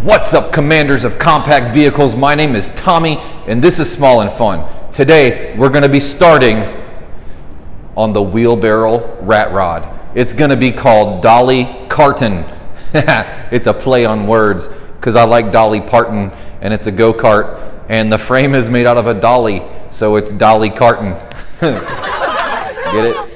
What's up, commanders of compact vehicles? My name is Tommy, and this is Small and Fun. Today, we're going to be starting on the wheelbarrow rat rod. It's going to be called Dolly-Karten. It's a play on words because I like Dolly Parton, and it's a go-kart, and the frame is made out of a dolly, so it's Dolly-Karten. Get it?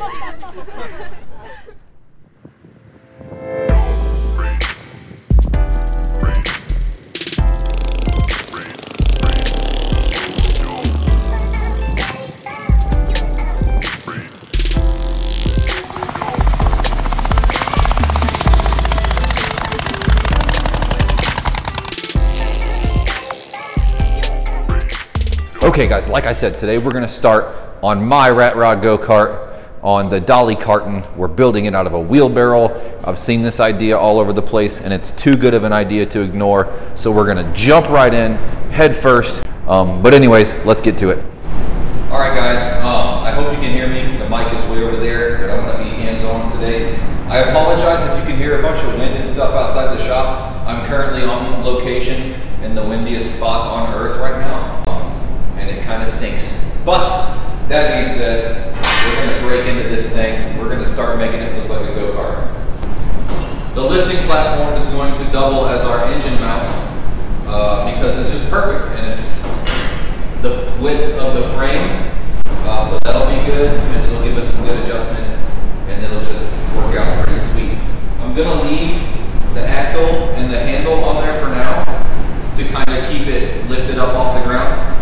Okay guys, like I said, today we're gonna start on my rat rod go-kart on the Dolly-Karten. We're building it out of a wheelbarrow. I've seen this idea all over the place and it's too good of an idea to ignore. So we're gonna jump right in, head first. But anyways, let's get to it. All right guys, I hope you can hear me. The mic is way over there, but I'm gonna be hands-on today. I apologize if you can hear a bunch of wind and stuff outside the shop. I'm currently on location in the windiest spot on earth right now. And it kind of stinks. But that being said, we're going to break into this thing. We're going to start making it look like a go-kart. The lifting platform is going to double as our engine mount because it's just perfect and it's the width of the frame. So that'll be good and it'll give us some good adjustment and it'll just work out pretty sweet. I'm going to leave the axle and the handle on there for now to kind of keep it lifted up off the ground.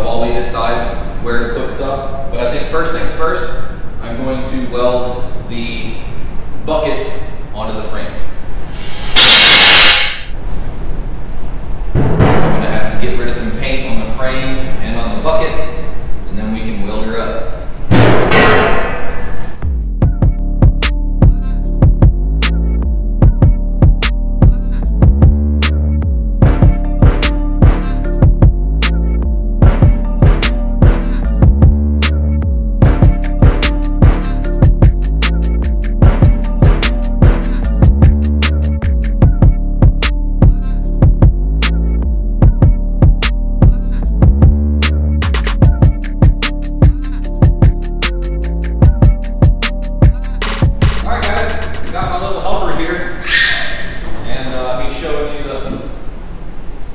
While we decide where to put stuff. But I think first things first, I'm going to weld the bucket onto the frame. I'm going to have to get rid of some paint on the frame and on the bucket, and then we can weld her up.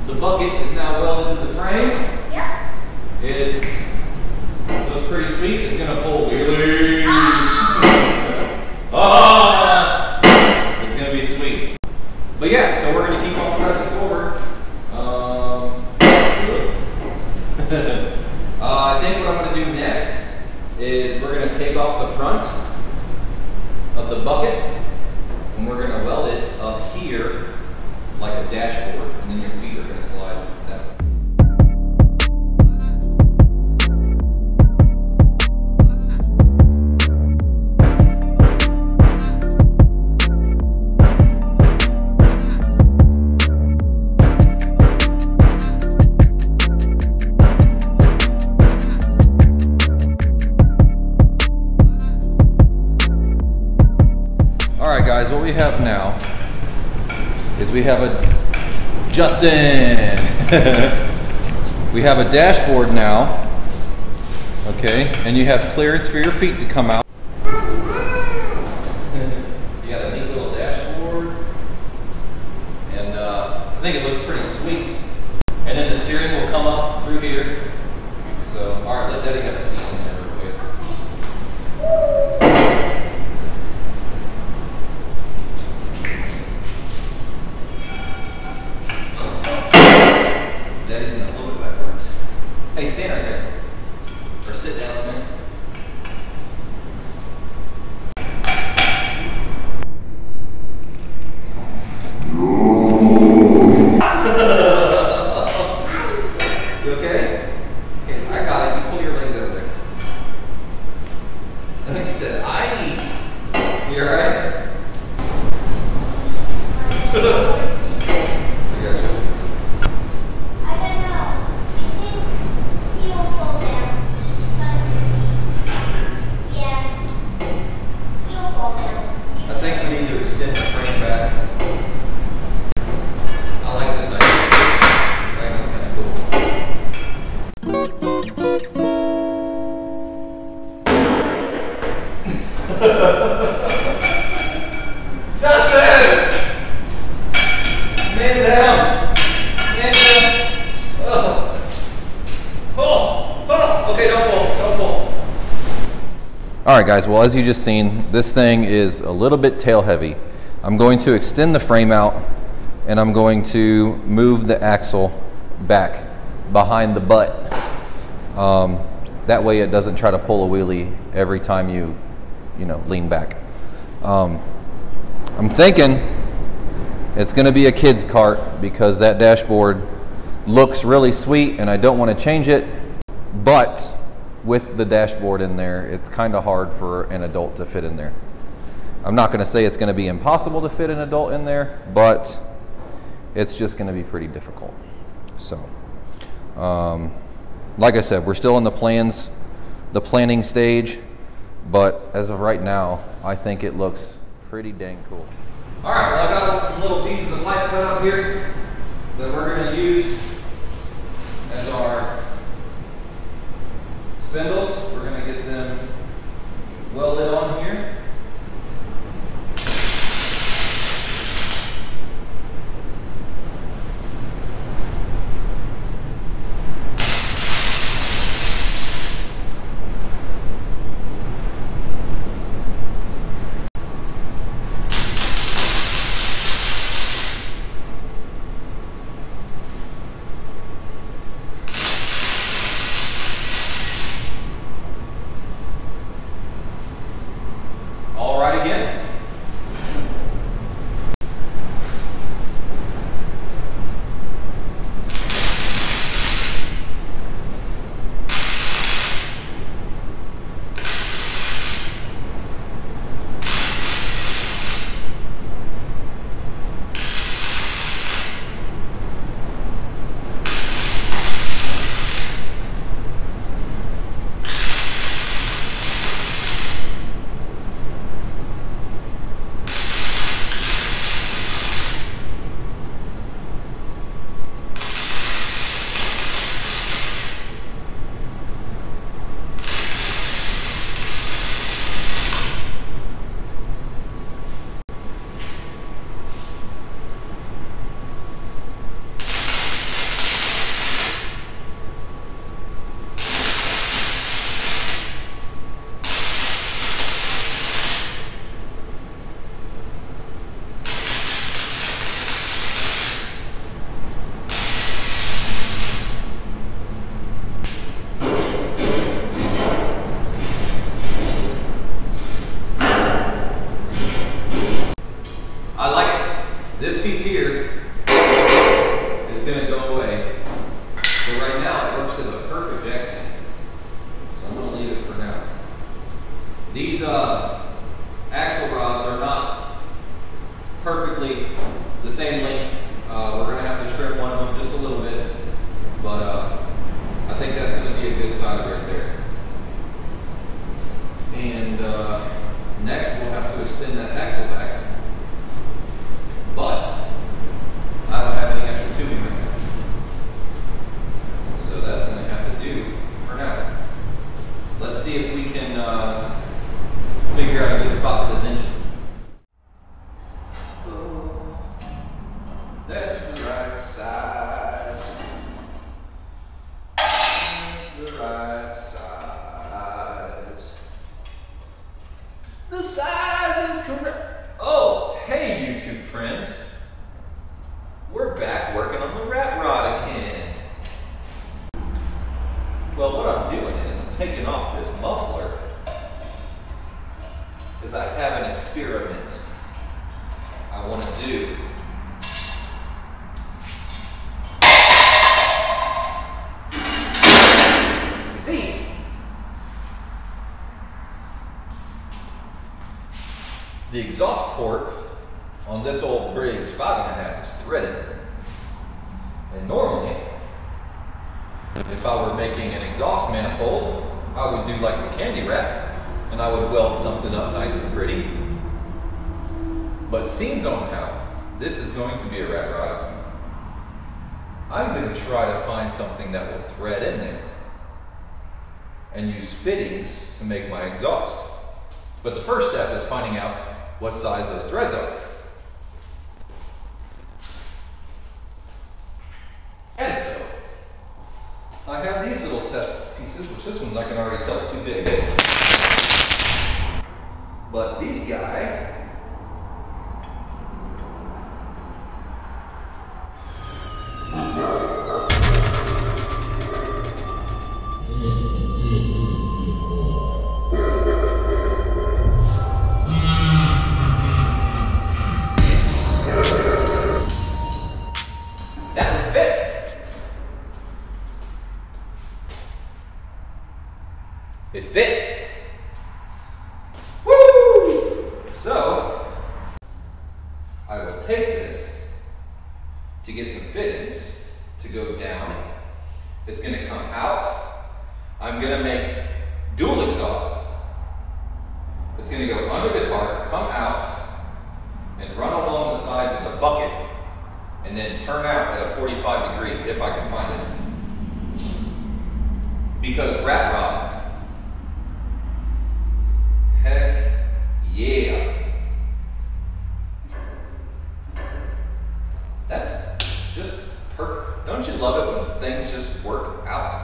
The bucket is now welded to the frame. Yep. It looks pretty sweet. It's going to pull wheelies. It's going to be sweet. But yeah, so we're going to keep on pressing forward. I think what I'm going to do next is we're going to take off the front of the bucket and we're going to weld it up here like a dashboard, and then your feet are going to slide that way. All right, guys, what we have now is we have a Justin. We have a dashboard now, okay, and you have clearance for your feet to come out. You got a neat little dashboard, and I think it looks pretty sweet. And then the steering will come up through here. So, all right, let Daddy have a seat in there real quick. Hey, stand right there. Or sit down there. You okay? Okay, I got it. You pull your legs out of there. All right, guys, well, as you just seen, this thing is a little bit tail heavy. I'm going to extend the frame out, and I'm going to move the axle back behind the butt. That way it doesn't try to pull a wheelie every time you lean back. I'm thinking it's gonna be a kid's cart because that dashboard looks really sweet and I don't want to change it, but with the dashboard in there, it's kind of hard for an adult to fit in there. I'm not going to say it's going to be impossible to fit an adult in there, but it's just going to be pretty difficult. So, like I said, we're still in the planning stage, but as of right now, I think it looks pretty dang cool. All right, well, I got some little pieces of pipe cut up here that we're going to use as our spindles. We're going to get them welded on here. This piece here is going to go away, but right now it works as a perfect jack stand, so I'm going to leave it for now. These axle rods are not perfectly the same length. We're going to have to trim one of them just a little bit, but I think that's going to be a good size right there. And next we'll have to extend that axle back. But I don't have any extra tubing right now, so that's going to have to do for now. Let's see if we can figure out a good spot for this engine. Oh, that's the right size. That's the right size. The size is correct. Oh, hey YouTube friends. We're back working on the rat rod again. Well, what I'm doing is I'm taking off this muffler because I have an experiment I want to do. See? The exhaust port on this old Briggs 5.5 is threaded. And normally, if I were making an exhaust manifold, I would do like the candy wrap and I would weld something up nice and pretty. But seeing on how this is going to be a rat rod, I'm going to try to find something that will thread in there and use fittings to make my exhaust. But the first step is finding out what size those threads are. And so, I have these little test pieces, which this one I can already tell is too big. But these guys, that fits. It fits. So, I will take this to get some fittings to go down. It's going to come out. I'm going to make dual exhaust. It's going to go under the cart, come out, and run along the sides of the bucket, and then turn out at a 45 degree if I can find it. Because rat rod, heck yeah. That's just perfect. Don't you love it when things just work out?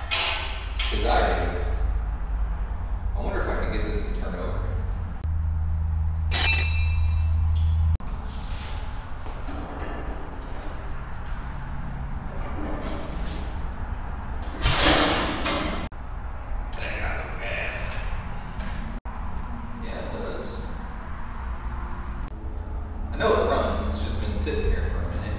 Because I do. I wonder if I can get this to turn over. I know it runs, it's just been sitting here for a minute.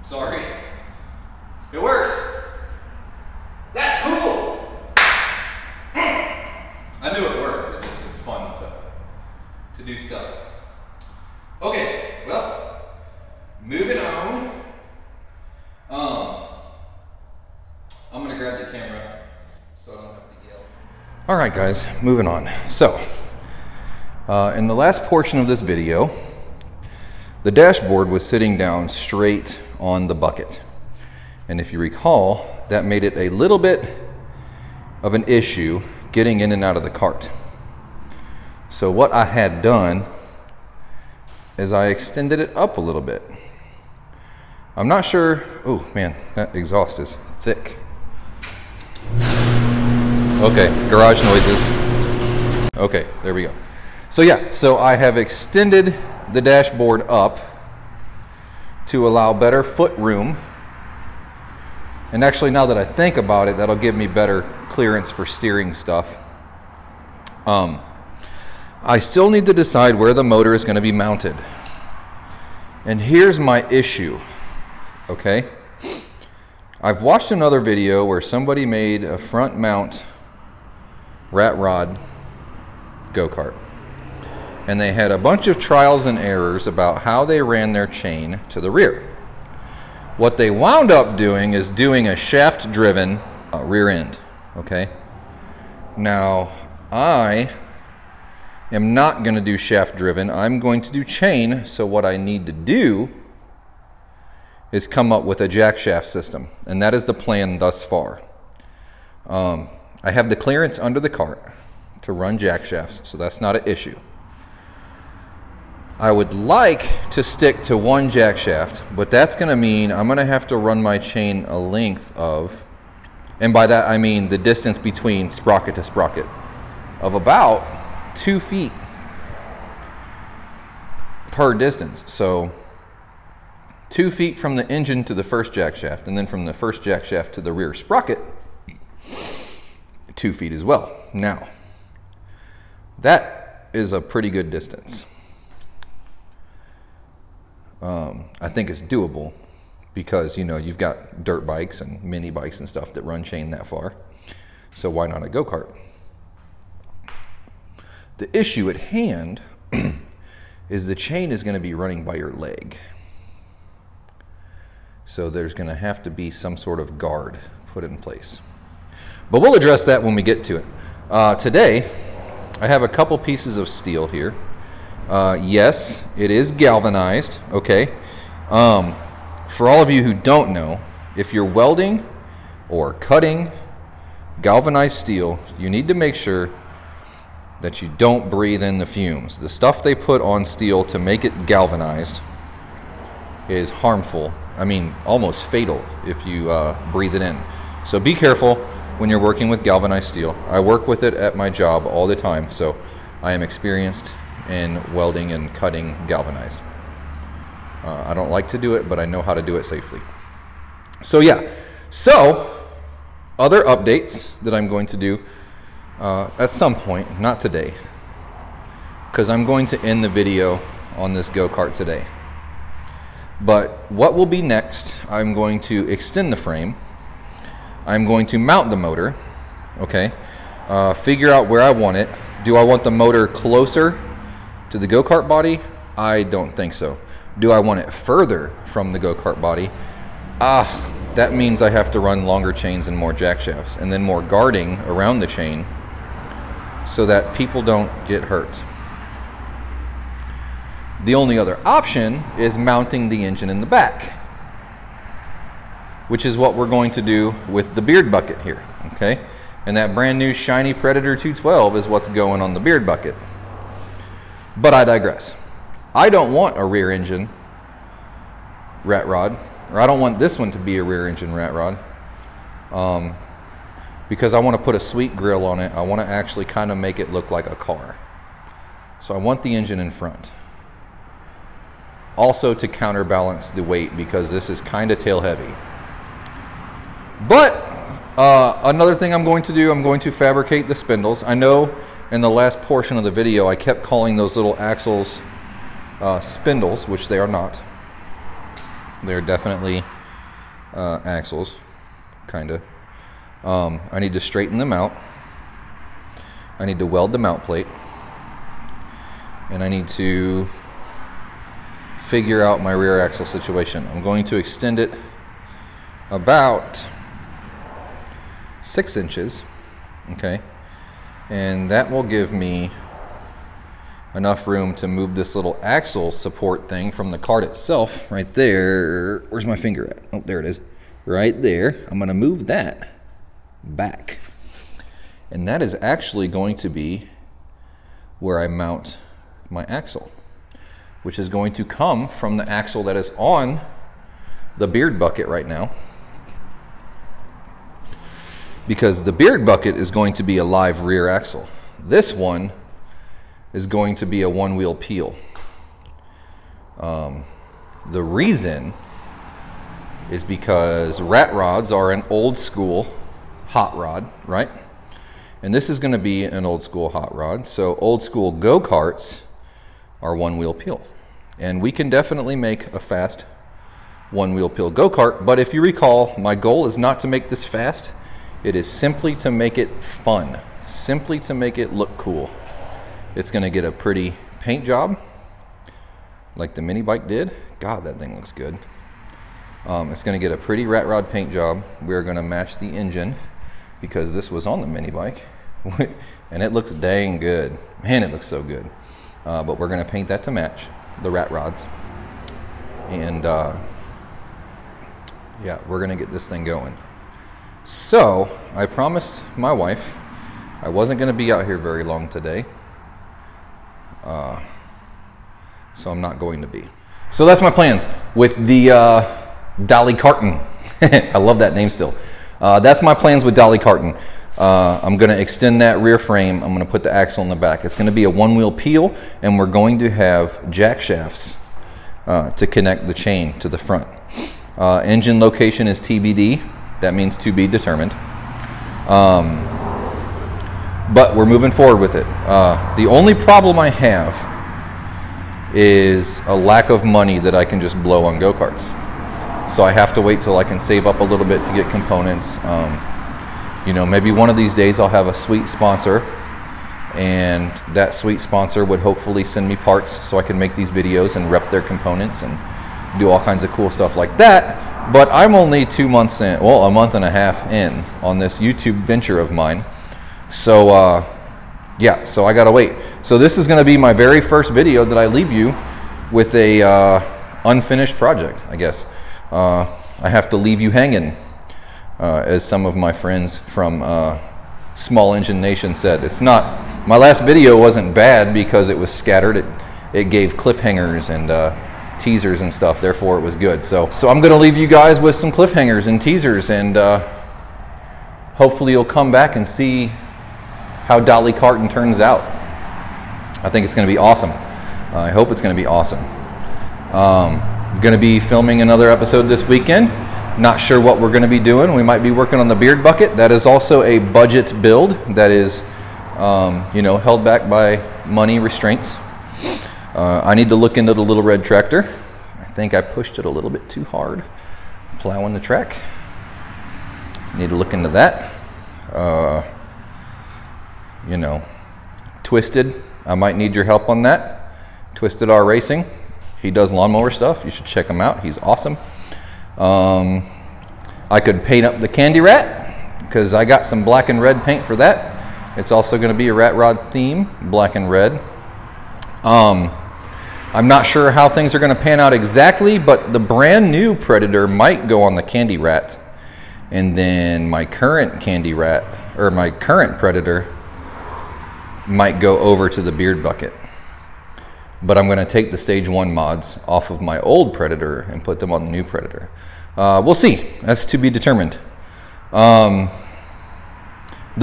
Sorry. It works. That's cool. I knew it worked. It just is fun to do stuff. Okay, well, moving on. I'm gonna grab the camera so I don't have to yell. All right, guys, moving on. So, in the last portion of this video, the dashboard was sitting down straight on the bucket. And if you recall, that made it a little bit of an issue getting in and out of the cart. So what I had done is I extended it up a little bit. I'm not sure, oh man, that exhaust is thick. Okay, garage noises. Okay, there we go. So yeah, so I have extended the dashboard up to allow better foot room. And actually, now that I think about it, that'll give me better clearance for steering stuff. I still need to decide where the motor is going to be mounted. And here's my issue, okay? I've watched another video where somebody made a front mount rat rod go-kart. And they had a bunch of trials and errors about how they ran their chain to the rear. What they wound up doing is doing a shaft-driven rear end, okay? Now, I am not going to do shaft-driven. I'm going to do chain, so what I need to do is come up with a jack shaft system, and that is the plan thus far. I have the clearance under the cart to run jack shafts, so that's not an issue. I would like to stick to one jack shaft, but that's going to mean I'm going to have to run my chain a length of, and by that I mean the distance between sprocket to sprocket, of about 2 feet per distance. So 2 feet from the engine to the first jack shaft, and then from the first jack shaft to the rear sprocket, 2 feet as well. Now, that is a pretty good distance. I think it's doable because, you know, you've got dirt bikes and mini bikes and stuff that run chain that far. So why not a go-kart? The issue at hand is the chain is going to be running by your leg. So there's going to have to be some sort of guard put in place. But we'll address that when we get to it. Today, I have a couple pieces of steel here. Yes, it is galvanized, okay? For all of you who don't know, if you're welding or cutting galvanized steel, you need to make sure that you don't breathe in the fumes. The stuff they put on steel to make it galvanized is harmful. I mean, almost fatal if you breathe it in. So be careful when you're working with galvanized steel. I work with it at my job all the time, so I am experienced in welding and cutting galvanized. I don't like to do it, but I know how to do it safely. So yeah, so other updates that I'm going to do at some point, not today, because I'm going to end the video on this go-kart today. But what will be next, I'm going to extend the frame. I'm going to mount the motor, okay? Figure out where I want it. Do I want the motor closer to the go-kart body? I don't think so. Do I want it further from the go-kart body? That means I have to run longer chains and more jack shafts, and then more guarding around the chain so that people don't get hurt. The only other option is mounting the engine in the back, which is what we're going to do with the beard bucket here, okay? And that brand new shiny Predator 212 is what's going on the beard bucket. But I digress. I don't want a rear engine rat rod, or I don't want this one to be a rear engine rat rod, because I want to put a sweet grill on it. I want to actually kind of make it look like a car. So I want the engine in front. Also to counterbalance the weight, because this is kind of tail heavy. But another thing I'm going to do, I'm going to fabricate the spindles. I know in the last portion of the video I kept calling those little axles spindles, which they are not. They're definitely axles, kind of. I need to straighten them out. I need to weld the mount plate. And I need to figure out my rear axle situation. I'm going to extend it about 6 inches, okay? And that will give me enough room to move this little axle support thing from the cart itself right there. Where's my finger at? Oh, there it is. Right there. I'm going to move that back. And that is actually going to be where I mount my axle, which is going to come from the axle that is on the beard bucket right now, because the beard bucket is going to be a live rear axle. This one is going to be a one-wheel peel. The reason is because rat rods are an old school hot rod, right? And this is going to be an old school hot rod. So old school go-karts are one-wheel peel. And we can definitely make a fast one-wheel peel go-kart, but if you recall, my goal is not to make this fast. It is simply to make it fun, simply to make it look cool. It's going to get a pretty paint job like the mini bike did. God, that thing looks good. It's going to get a pretty rat rod paint job. We're going to match the engine because this was on the mini bike and it looks dang good. Man, it looks so good. But we're going to paint that to match the rat rods. And yeah, we're going to get this thing going. So I promised my wife I wasn't going to be out here very long today, so I'm not going to be. So that's my plans with the Dolly-Karten. I love that name still. That's my plans with Dolly-Karten. I'm going to extend that rear frame. I'm going to put the axle in the back. It's going to be a one-wheel peel, and we're going to have jack shafts to connect the chain to the front. Engine location is TBD. That means to be determined. But we're moving forward with it. The only problem I have is a lack of money that I can just blow on go-karts. So I have to wait till I can save up a little bit to get components. You know, maybe one of these days I'll have a sweet sponsor, and that sweet sponsor would hopefully send me parts so I can make these videos and rep their components and do all kinds of cool stuff like that. But I'm only 2 months in, well, a month and a half in on this YouTube venture of mine. So yeah, so I gotta wait. So this is gonna be my very first video that I leave you with a unfinished project, I guess. I have to leave you hanging, as some of my friends from smallenginenation said. It's not, my last video wasn't bad because it was scattered. It gave cliffhangers and teasers and stuff, therefore it was good. So I'm gonna leave you guys with some cliffhangers and teasers, and hopefully you'll come back and see how Dolly-Karten turns out. I think it's gonna be awesome. I hope it's gonna be awesome. I'm gonna be filming another episode this weekend. Not sure what we're gonna be doing. We might be working on the beard bucket. That is also a budget build that is, you know, held back by money restraints. I need to look into the little red tractor. I think I pushed it a little bit too hard, plowing the track. Need to look into that. You know, Twisted, I might need your help on that. Twisted R Racing, he does lawnmower stuff. You should check him out. He's awesome. I could paint up the Candy Rat because I got some black and red paint for that. It's also going to be a rat rod theme, black and red. I'm not sure how things are going to pan out exactly, but the brand new Predator might go on the Candy Rat, and then my current Candy Rat, or my current Predator, might go over to the beard bucket. But I'm going to take the stage 1 mods off of my old Predator and put them on the new Predator. We'll see. That's to be determined. The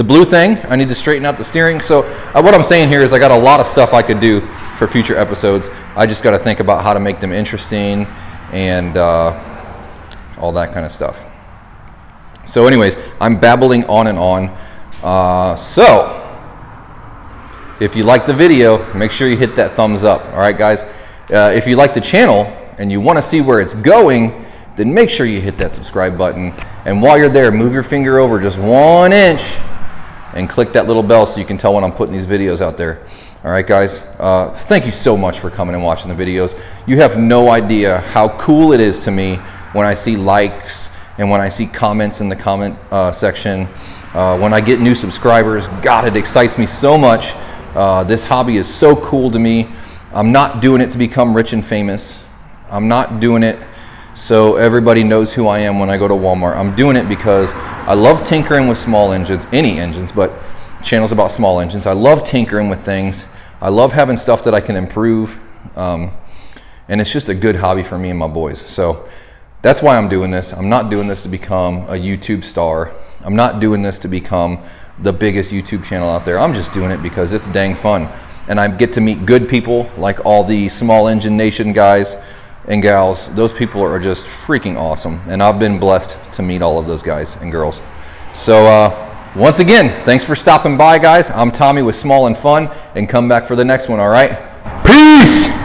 blue thing, I need to straighten out the steering. So what I'm saying here is I got a lot of stuff I could do for future episodes. I just got to think about how to make them interesting and all that kind of stuff. So anyways, I'm babbling on and on. So if you like the video, make sure you hit that thumbs up. All right, guys. If you like the channel and you want to see where it's going, then make sure you hit that subscribe button. And while you're there, move your finger over just 1 inch and click that little bell so you can tell when I'm putting these videos out there. All right, guys. Thank you so much for coming and watching the videos. You have no idea how cool it is to me when I see likes and when I see comments in the comment section. When I get new subscribers, God, it excites me so much. This hobby is so cool to me. I'm not doing it to become rich and famous. I'm not doing it so everybody knows who I am when I go to Walmart. I'm doing it because I love tinkering with small engines, any engines, but channel's about small engines. I love tinkering with things. I love having stuff that I can improve. And it's just a good hobby for me and my boys. So that's why I'm doing this. I'm not doing this to become a YouTube star. I'm not doing this to become the biggest YouTube channel out there. I'm just doing it because it's dang fun. And I get to meet good people like all the smallenginenation guys and gals. Those people are just freaking awesome. And I've been blessed to meet all of those guys and girls. So once again, thanks for stopping by, guys. I'm Tommy with Small and Fun, and come back for the next one, all right? Peace!